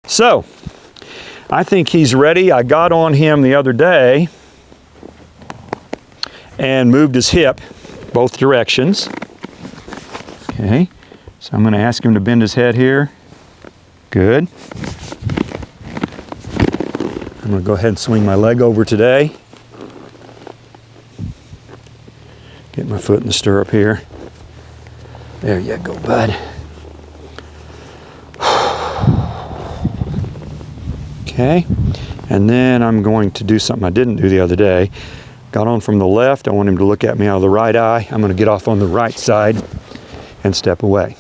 So, I think he's ready. I got on him the other day and moved his hip both directions. Okay, so I'm going to ask him to bend his head here. Good. I'm going to go ahead and swing my leg over today. Get my foot in the stirrup here. There you go, bud. Okay, and then I'm going to do something I didn't do the other day. Got on from the left. I want him to look at me out of the right eye. I'm going to get off on the right side and step away.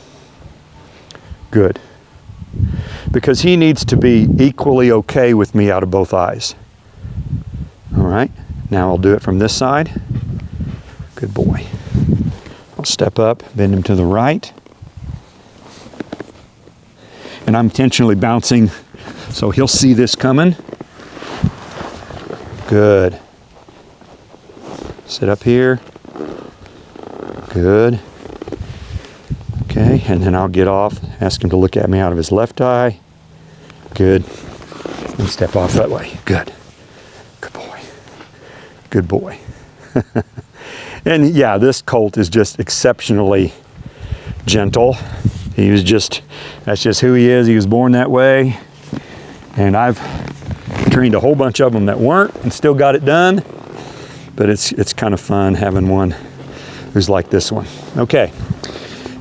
Good. Because he needs to be equally okay with me out of both eyes. All right, now I'll do it from this side. Good boy. I'll step up, bend him to the right. And I'm intentionally bouncing so he'll see this coming. Good. Sit up here. Good. Okay, and then I'll get off, ask him to look at me out of his left eye. Good. And step off that way. Good. Good boy. Good boy. And yeah, this colt is just exceptionally gentle. That's just who he is. He was born that way. And I've trained a whole bunch of them that weren't and still got it done. But it's kind of fun having one who's like this one. Okay,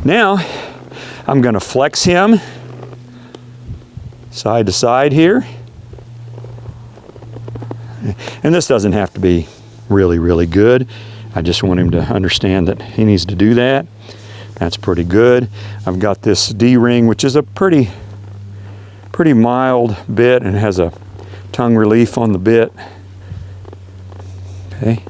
now I'm going to flex him side to side here. And this doesn't have to be really, really good. I just want him to understand that he needs to do that. That's pretty good. I've got this D-ring, which is a pretty mild bit and has a tongue relief on the bit. Okay,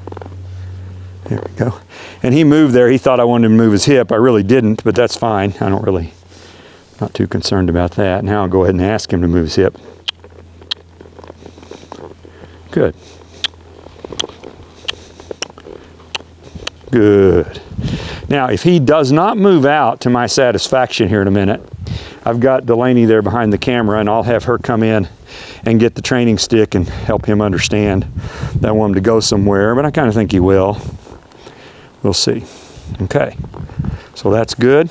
there we go. And he moved there. He thought I wanted him to move his hip. I really didn't, but that's fine. Not too concerned about that. Now I'll go ahead and ask him to move his hip. Good. Good. Now, if he does not move out to my satisfaction here in a minute, I've got Delaney there behind the camera, and I'll have her come in and get the training stick and help him understand that I want him to go somewhere, but I kind of think he will. We'll see. Okay, so that's good.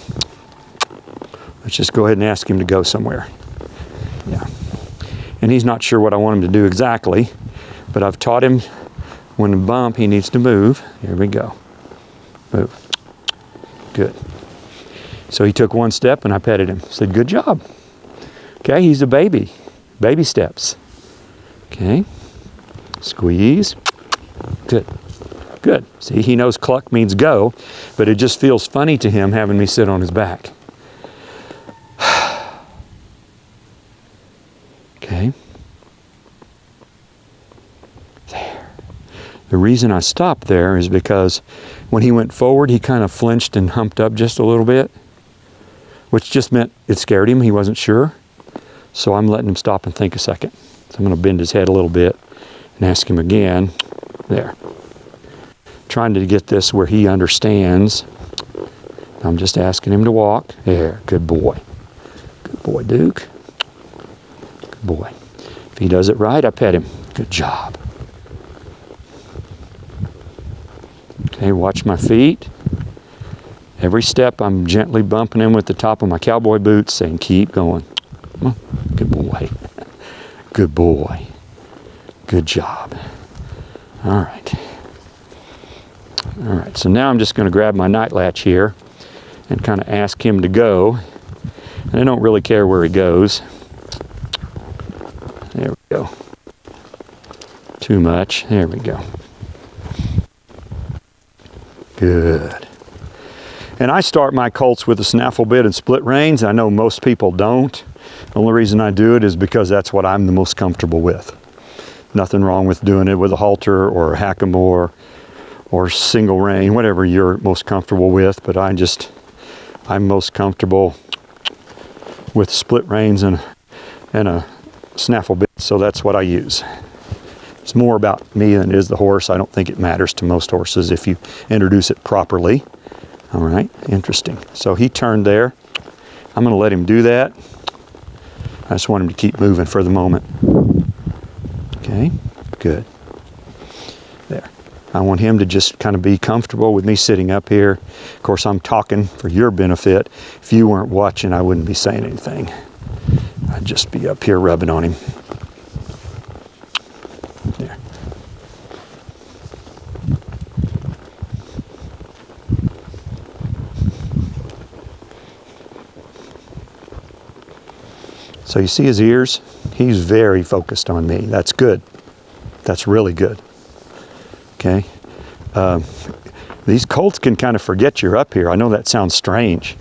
Let's just go ahead and ask him to go somewhere. Yeah. And he's not sure what I want him to do exactly, but I've taught him when to bump, he needs to move. Here we go. Move. Good. So he took one step and I petted him. Said, good job. Okay, he's a baby. Baby steps. Okay. Squeeze. Good. Good. See, he knows cluck means go, but it just feels funny to him having me sit on his back. Okay. There. The reason I stopped there is because when he went forward, he kind of flinched and humped up just a little bit, which just meant it scared him. He wasn't sure. So I'm letting him stop and think a second. So I'm going to bend his head a little bit and ask him again. There. Trying to get this where he understands. I'm just asking him to walk. There. Good boy. Good boy, Duke. Good boy. If he does it right, I pet him. Good job. Okay, watch my feet. Every step I'm gently bumping him with the top of my cowboy boots saying, keep going. Come on. Good boy. Good boy. Good job. All right. All right, so now I'm just going to grab my night latch here and kind of ask him to go. And I don't really care where he goes. There we go. Too much. There we go. Good. And I start my colts with a snaffle bit and split reins. I know most people don't. The only reason I do it is because that's what I'm the most comfortable with. Nothing wrong with doing it with a halter or a hackamore or single rein, whatever you're most comfortable with. But I'm most comfortable with split reins and a snaffle bit, so that's what I use. It's more about me than it is the horse. I don't think it matters to most horses if you introduce it properly. All right, interesting. So he turned there. I'm going to let him do that. I just want him to keep moving for the moment. Okay, good. There. I want him to just kind of be comfortable with me sitting up here. Of course, I'm talking for your benefit. If you weren't watching, I wouldn't be saying anything. I'd just be up here rubbing on him. There. So you see his ears? He's very focused on me. That's good. That's really good. Okay. These colts can kind of forget you're up here. I know that sounds strange,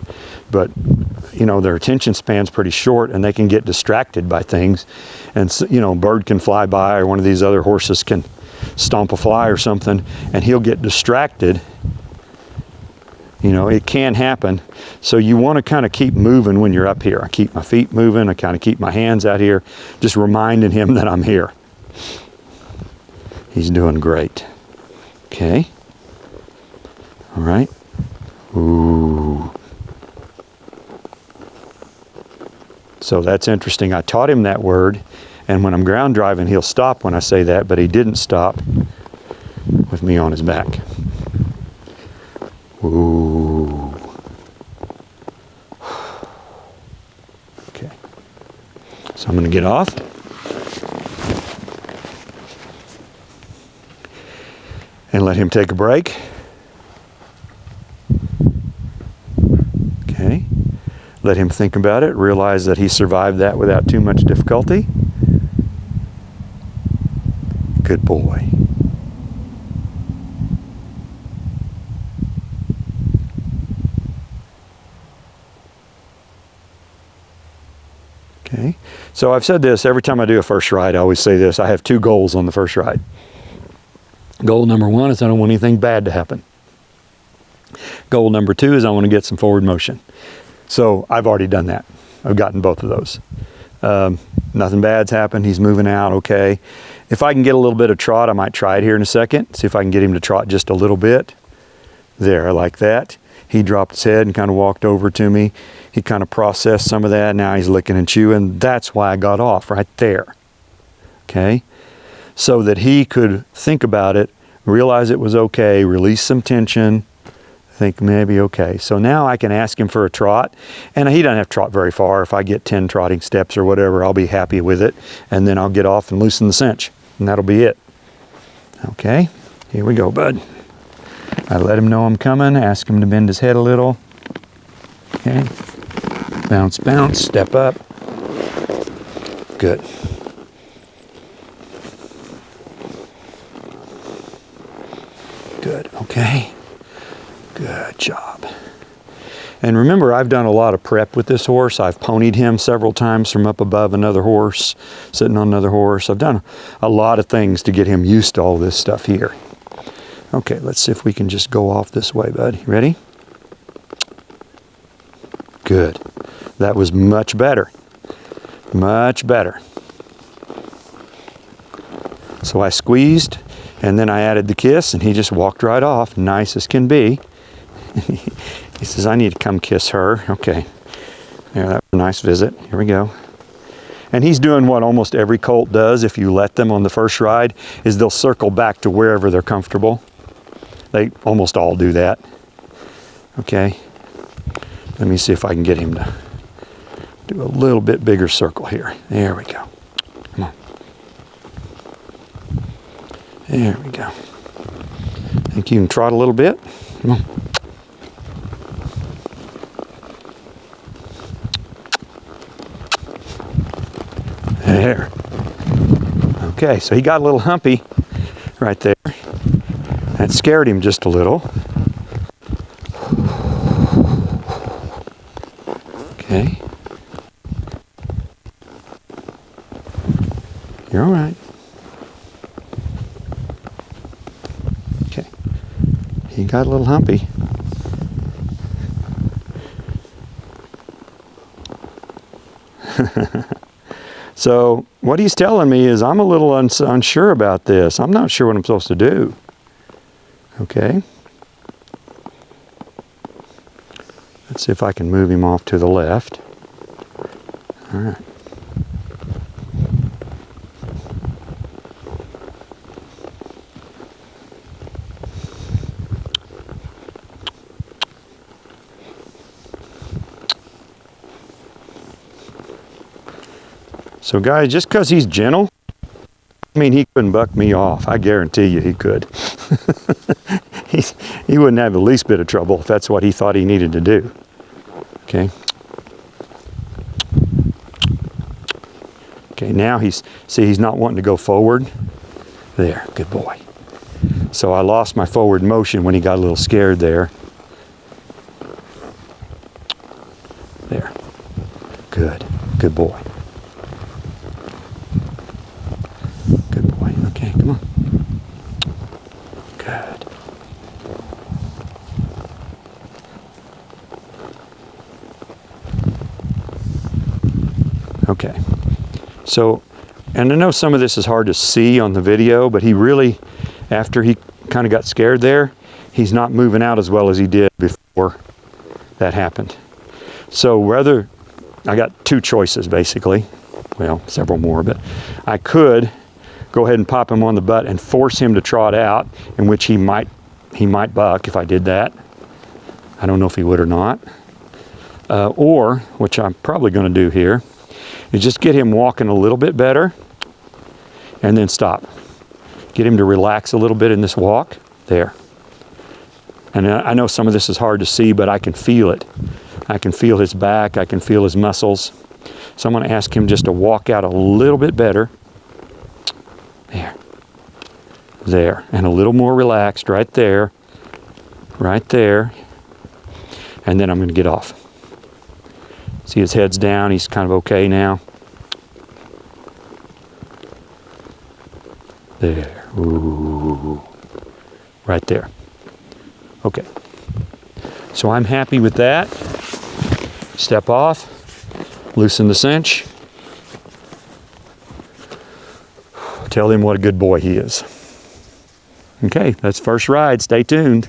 but you know, their attention span's pretty short and they can get distracted by things. And so, you know, a bird can fly by or one of these other horses can stomp a fly or something and he'll get distracted. You know, it can happen. So you want to kind of keep moving when you're up here. I keep my feet moving. I kind of keep my hands out here, just reminding him that I'm here. He's doing great. Okay. All right. Ooh. So that's interesting. I taught him that word, and when I'm ground driving, he'll stop when I say that, but he didn't stop with me on his back. Ooh. Okay. So I'm going to get off. And let him take a break. Okay. Let him think about it. Realize that he survived that without too much difficulty. Good boy. Okay. So I've said this every time I do a first ride. I always say this. I have two goals on the first ride. Goal number one is I don't want anything bad to happen. Goal number two is I want to get some forward motion. So I've already done that. I've gotten both of those. Nothing bad's happened. He's moving out okay. If I can get a little bit of trot, I might try it here in a second. See if I can get him to trot just a little bit. There, like that. He dropped his head and kind of walked over to me. He kind of processed some of that. Now he's licking and chewing. That's why I got off right there. Okay? So that he could think about it, realize it was okay, release some tension, think maybe okay. So now I can ask him for a trot, and he doesn't have to trot very far. If I get 10 trotting steps or whatever, I'll be happy with it, and then I'll get off and loosen the cinch, and that'll be it. Okay, here we go, bud. I let him know I'm coming, ask him to bend his head a little. Okay, bounce, bounce, step up. Good. Good, okay. Good job. And remember, I've done a lot of prep with this horse. I've ponied him several times from up above another horse, sitting on another horse. I've done a lot of things to get him used to all this stuff here. Okay, let's see if we can just go off this way, bud. You ready? Good. That was much better. Much better. So I squeezed, and then I added the kiss, and he just walked right off, nice as can be. He says, I need to come kiss her. Okay. Yeah, that was a nice visit. Here we go. And he's doing what almost every colt does if you let them on the first ride, is they'll circle back to wherever they're comfortable. They almost all do that. Okay. Let me see if I can get him to do a little bit bigger circle here. There we go. Come on. There we go. Think you can trot a little bit? Come on. There. Okay, so he got a little humpy right there. That scared him just a little. Okay. You're all right. Okay. He got a little humpy. So what he's telling me is I'm a little unsure about this. I'm not sure what I'm supposed to do. Okay. Let's see if I can move him off to the left. All right. So guys, just because he's gentle, I mean, he couldn't buck me off. I guarantee you he could. He wouldn't have the least bit of trouble if that's what he thought he needed to do. Okay. Okay, now he's not wanting to go forward. There, good boy. So I lost my forward motion when he got a little scared there. There. Good. Good boy. Good boy. Okay, come on. Good. Okay. So, and I know some of this is hard to see on the video, but he really, after he kind of got scared there, he's not moving out as well as he did before that happened. So whether, I got two choices basically, well, several more, but I could go ahead and pop him on the butt and force him to trot out, in which he might buck if I did that. I don't know if he would or not. Or, which I'm probably going to do here, is just get him walking a little bit better and then stop. Get him to relax a little bit in this walk. There. And I know some of this is hard to see, but I can feel it. I can feel his back. I can feel his muscles. So I'm going to ask him just to walk out a little bit better. There. There. And a little more relaxed right there. Right there. And then I'm going to get off. See, his head's down. He's kind of okay now. There. Ooh. Right there. Okay. So I'm happy with that. Step off. Loosen the cinch. Tell him what a good boy he is. Okay, that's first ride. Stay tuned.